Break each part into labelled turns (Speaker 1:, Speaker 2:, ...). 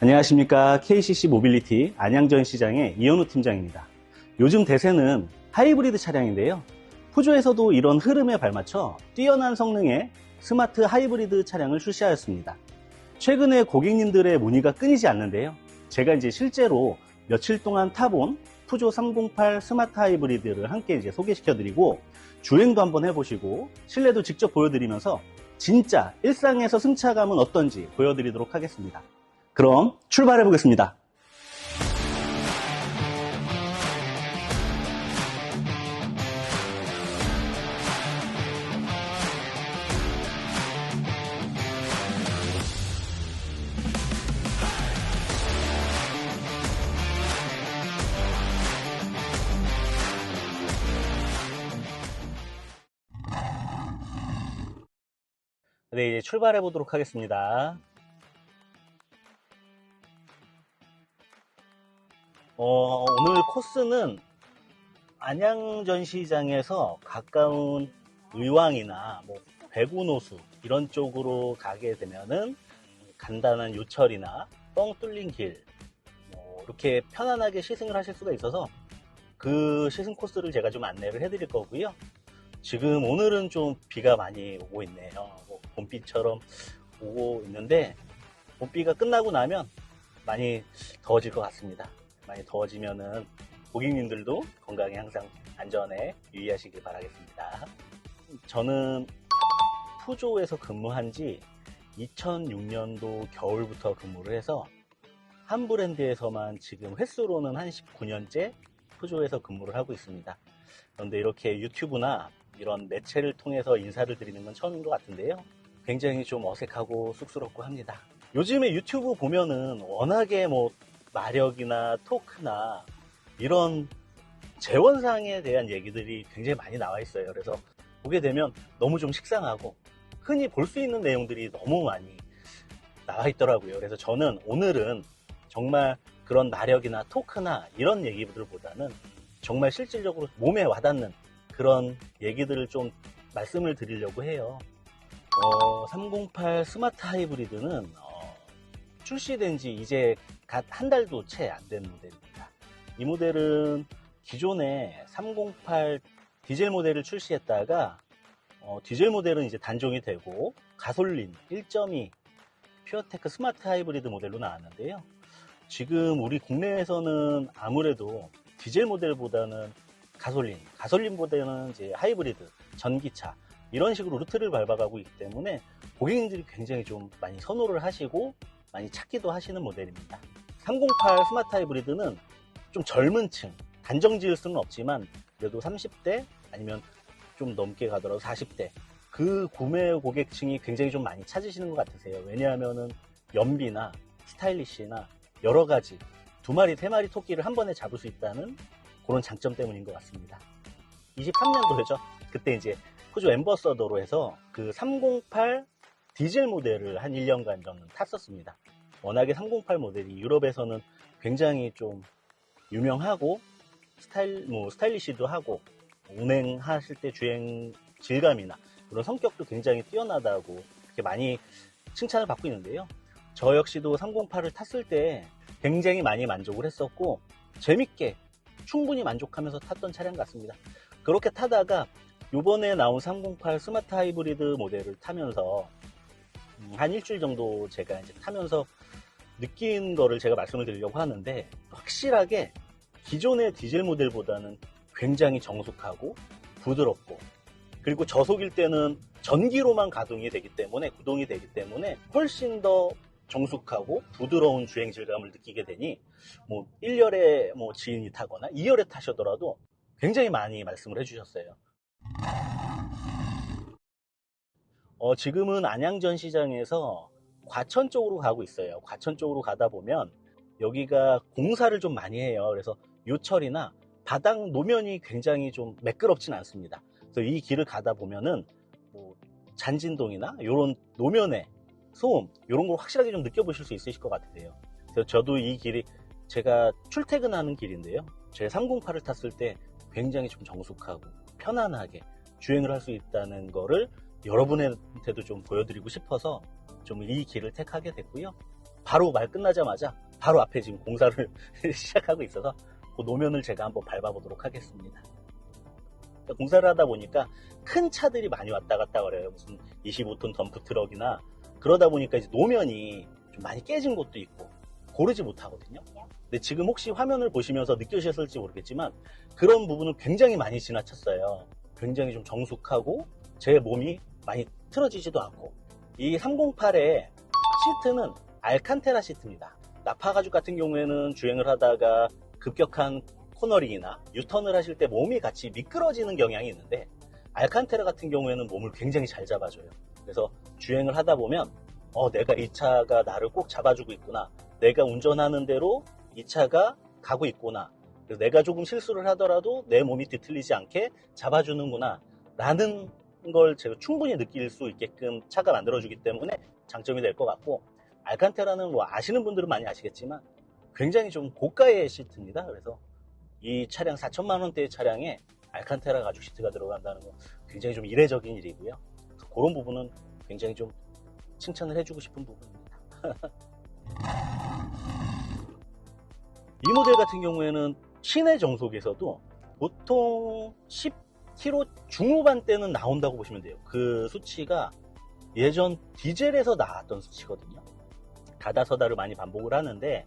Speaker 1: 안녕하십니까. KCC 모빌리티 안양전 시장의 이현우 팀장입니다. 요즘 대세는 하이브리드 차량인데요. 푸조에서도 이런 흐름에 발맞춰 뛰어난 성능의 스마트 하이브리드 차량을 출시하였습니다. 최근에 고객님들의 문의가 끊이지 않는데요. 제가 이제 실제로 며칠 동안 타본 푸조 308 스마트 하이브리드를 함께 이제 소개시켜드리고 주행도 한번 해보시고 실내도 직접 보여드리면서 진짜 일상에서 승차감은 어떤지 보여드리도록 하겠습니다. 그럼 출발해 보겠습니다. 네, 이제 출발해 보도록 하겠습니다. 오늘 코스는 안양전시장에서 가까운 의왕이나 백운호수 이런 쪽으로 가게 되면은 간단한 요철이나 뻥 뚫린 길 이렇게 편안하게 시승을 하실 수가 있어서 그 시승 코스를 제가 좀 안내를 해드릴 거고요. 지금 오늘은 좀 비가 많이 오고 있네요. 봄비처럼 오고 있는데 봄비가 끝나고 나면 많이 더워질 것 같습니다. 많이 더워지면은 고객님들도 건강에 항상 안전에 유의하시길 바라겠습니다. 저는 푸조에서 근무한 지 2006년도 겨울부터 근무를 해서 한 브랜드에서만 지금 횟수로는 한 19년째 푸조에서 근무를 하고 있습니다. 그런데 이렇게 유튜브나 이런 매체를 통해서 인사를 드리는 건 처음인 것 같은데요. 굉장히 좀 어색하고 쑥스럽고 합니다. 요즘에 유튜브 보면은 워낙에 마력이나 토크나 이런 재원상에 대한 얘기들이 굉장히 많이 나와 있어요. 그래서 보게 되면 너무 좀 식상하고 흔히 볼 수 있는 내용들이 너무 많이 나와 있더라고요. 그래서 저는 오늘은 정말 그런 마력이나 토크나 이런 얘기들보다는 정말 실질적으로 몸에 와닿는 그런 얘기들을 좀 말씀을 드리려고 해요. 308 스마트 하이브리드는 출시된 지 이제 갓 한 달도 채 안 된 모델입니다. 이 모델은 기존에 308 디젤 모델을 출시했다가 디젤 모델은 이제 단종이 되고 가솔린 1.2 퓨어테크 스마트 하이브리드 모델로 나왔는데요. 지금 우리 국내에서는 아무래도 디젤 모델보다는 가솔린보다는 이제 하이브리드, 전기차 이런 식으로 루트를 밟아가고 있기 때문에 고객님들이 굉장히 좀 많이 선호를 하시고 많이 찾기도 하시는 모델입니다. 308 스마트 하이브리드는 좀 젊은 층, 단정 지을 수는 없지만 그래도 30대 아니면 좀 넘게 가더라도 40대 그 구매 고객층이 굉장히 좀 많이 찾으시는 것 같으세요. 왜냐하면은 연비나 스타일리시나 여러 가지 2마리, 3마리 토끼를 한 번에 잡을 수 있다는 그런 장점 때문인 것 같습니다. 23년도죠. 그때 이제 푸조 앰버서더로 해서 그 308 디젤 모델을 한 1년간 저는 탔었습니다. 워낙에 308 모델이 유럽에서는 굉장히 좀 유명하고 스타일리시도 하고 운행하실 때 주행 질감이나 그런 성격도 굉장히 뛰어나다고 이렇게 많이 칭찬을 받고 있는데요. 저 역시도 308을 탔을 때 굉장히 많이 만족을 했었고 재밌게 충분히 만족하면서 탔던 차량 같습니다. 그렇게 타다가 요번에 나온 308 스마트 하이브리드 모델을 타면서 한 일주일 정도 제가 이제 타면서 느낀 거를 제가 말씀을 드리려고 하는데 확실하게 기존의 디젤 모델보다는 굉장히 정숙하고 부드럽고 그리고 저속일 때는 전기로만 구동이 되기 때문에 훨씬 더 정숙하고 부드러운 주행 질감을 느끼게 되니 1열에 지인이 타거나 2열에 타셔더라도 굉장히 많이 말씀을 해주셨어요. 지금은 안양전 시장에서 과천 쪽으로 가고 있어요. 과천 쪽으로 가다 보면 여기가 공사를 좀 많이 해요. 그래서 요철이나 바닥 노면이 굉장히 좀 매끄럽진 않습니다. 그래서 이 길을 가다 보면은 잔진동이나 이런 노면의 소음 이런 걸 확실하게 좀 느껴보실 수 있으실 것 같으세요. 그래서 저도 이 길이 제가 출퇴근하는 길인데요. 제 308을 탔을 때 굉장히 좀 정숙하고 편안하게 주행을 할 수 있다는 거를 여러분한테도 좀 보여드리고 싶어서 좀 이 길을 택하게 됐고요. 바로 말 끝나자마자 바로 앞에 지금 공사를 시작하고 있어서 그 노면을 제가 한번 밟아보도록 하겠습니다. 공사를 하다 보니까 큰 차들이 많이 왔다 갔다 그래요. 무슨 25톤 덤프 트럭이나 그러다 보니까 이제 노면이 좀 많이 깨진 곳도 있고 고르지 못하거든요. 근데 지금 혹시 화면을 보시면서 느끼셨을지 모르겠지만 그런 부분을 굉장히 많이 지나쳤어요. 굉장히 좀 정숙하고 제 몸이 많이 틀어지지도 않고, 이 308의 시트는 알칸테라 시트입니다. 나파 가죽 같은 경우에는 주행을 하다가 급격한 코너링이나 유턴을 하실 때 몸이 같이 미끄러지는 경향이 있는데 알칸테라 같은 경우에는 몸을 굉장히 잘 잡아줘요. 그래서 주행을 하다 보면 내가 이 차가 나를 꼭 잡아주고 있구나, 내가 운전하는 대로 이 차가 가고 있구나, 그래서 내가 조금 실수를 하더라도 내 몸이 뒤틀리지 않게 잡아주는구나 라는 걸 제가 충분히 느낄 수 있게끔 차가 만들어주기 때문에 장점이 될 것 같고, 알칸테라는 뭐 아시는 분들은 많이 아시겠지만 굉장히 좀 고가의 시트입니다. 그래서 이 차량 4천만 원대의 차량에 알칸테라 가죽 시트가 들어간다는 건 굉장히 좀 이례적인 일이고요. 그런 부분은 굉장히 좀 칭찬을 해주고 싶은 부분입니다. 이 모델 같은 경우에는 시내 정속에서도 보통 10km 중후반대는 나온다고 보시면 돼요. 그 수치가 예전 디젤에서 나왔던 수치거든요. 가다서다를 많이 반복을 하는데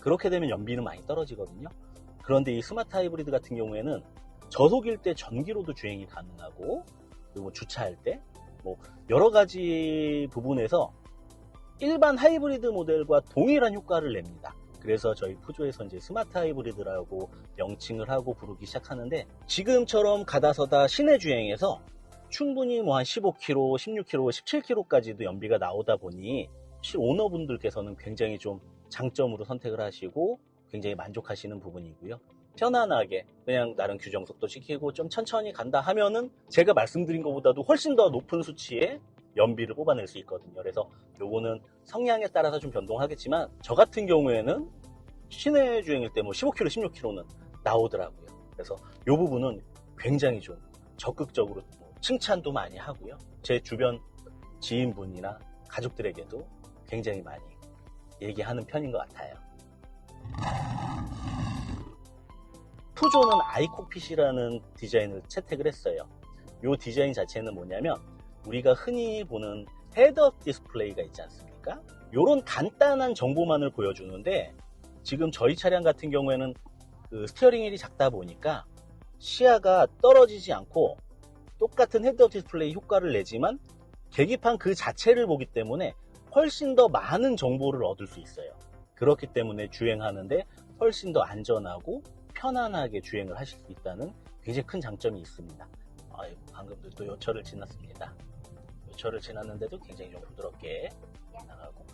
Speaker 1: 그렇게 되면 연비는 많이 떨어지거든요. 그런데 이 스마트 하이브리드 같은 경우에는 저속일 때 전기로도 주행이 가능하고, 그리고 주차할 때 뭐 여러 가지 부분에서 일반 하이브리드 모델과 동일한 효과를 냅니다. 그래서 저희 푸조에서 이제 스마트 하이브리드라고 명칭을 하고 부르기 시작하는데, 지금처럼 가다서다 시내 주행에서 충분히 뭐 한 15km, 16km, 17km까지도 연비가 나오다 보니 오너분들께서는 굉장히 좀 장점으로 선택을 하시고 굉장히 만족하시는 부분이고요. 편안하게 그냥 나름 규정 속도 시키고 좀 천천히 간다 하면은 제가 말씀드린 것보다도 훨씬 더 높은 수치의 연비를 뽑아낼 수 있거든요. 그래서 요거는 성향에 따라서 좀 변동하겠지만 저 같은 경우에는 시내 주행일 때 뭐 15km, 16km는 나오더라고요. 그래서 요 부분은 굉장히 좀 적극적으로 칭찬도 많이 하고요. 제 주변 지인분이나 가족들에게도 굉장히 많이 얘기하는 편인 것 같아요. 푸조는 아이콕핏이라는 디자인을 채택을 했어요. 이 디자인 자체는 뭐냐면 우리가 흔히 보는 헤드업 디스플레이가 있지 않습니까? 이런 간단한 정보만을 보여주는데, 지금 저희 차량 같은 경우에는 그 스티어링 휠이 작다 보니까 시야가 떨어지지 않고 똑같은 헤드업 디스플레이 효과를 내지만 계기판 그 자체를 보기 때문에 훨씬 더 많은 정보를 얻을 수 있어요. 그렇기 때문에 주행하는데 훨씬 더 안전하고 편안하게 주행을 하실 수 있다는 굉장히 큰 장점이 있습니다. 방금도 또 요철을 지났습니다. 요철을 지났는데도 굉장히 좀 부드럽게 나가고,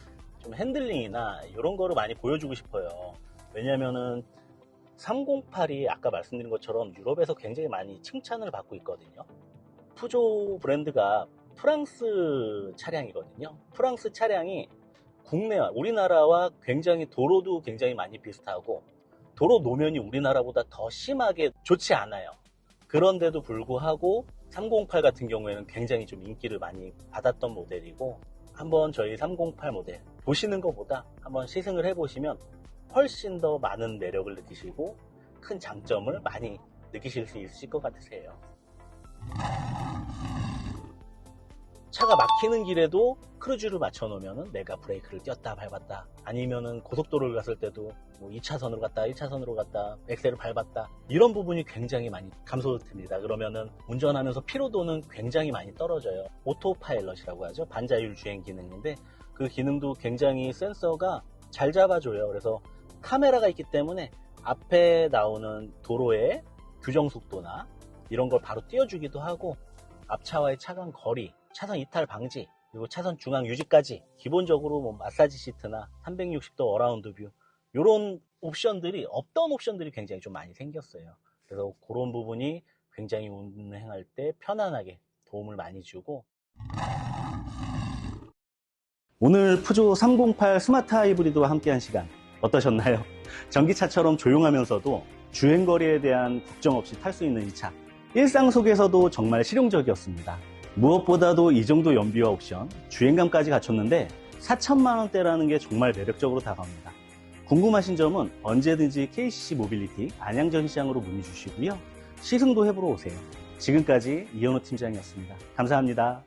Speaker 1: 좀 핸들링이나 이런 거를 많이 보여주고 싶어요. 왜냐면은 308이 아까 말씀드린 것처럼 유럽에서 굉장히 많이 칭찬을 받고 있거든요. 푸조 브랜드가 프랑스 차량이거든요. 프랑스 차량이 국내와 우리나라와 굉장히 도로도 굉장히 많이 비슷하고 도로 노면이 우리나라보다 더 심하게 좋지 않아요. 그런데도 불구하고 308 같은 경우에는 굉장히 좀 인기를 많이 받았던 모델이고, 한번 저희 308 모델 보시는 것보다 한번 시승을 해보시면 훨씬 더 많은 매력을 느끼시고 큰 장점을 많이 느끼실 수 있으실 것 같으세요. 차가 막히는 길에도 크루즈를 맞춰놓으면 내가 브레이크를 띄었다 밟았다, 아니면은 고속도로를 갔을 때도 뭐 2차선으로 갔다 1차선으로 갔다 엑셀을 밟았다, 이런 부분이 굉장히 많이 감소됩니다. 그러면은 운전하면서 피로도는 굉장히 많이 떨어져요. 오토파일럿이라고 하죠. 반자율 주행 기능인데 그 기능도 굉장히 센서가 잘 잡아줘요. 그래서 카메라가 있기 때문에 앞에 나오는 도로의 규정 속도나 이런 걸 바로 띄워주기도 하고, 앞차와의 차간 거리, 차선 이탈 방지, 그리고 차선 중앙 유지까지 기본적으로 뭐 마사지 시트나 360도 어라운드 뷰, 이런 옵션들이, 없던 옵션들이 굉장히 좀 많이 생겼어요. 그래서 그런 부분이 굉장히 운행할 때 편안하게 도움을 많이 주고, 오늘 푸조 308 스마트 하이브리드와 함께한 시간 어떠셨나요? 전기차처럼 조용하면서도 주행거리에 대한 걱정 없이 탈 수 있는 이 차, 일상 속에서도 정말 실용적이었습니다. 무엇보다도 이 정도 연비와 옵션, 주행감까지 갖췄는데 4천만 원대라는 게 정말 매력적으로 다가옵니다. 궁금하신 점은 언제든지 KCC 모빌리티 안양 전시장으로 문의 주시고요. 시승도 해보러 오세요. 지금까지 이현우 팀장이었습니다. 감사합니다.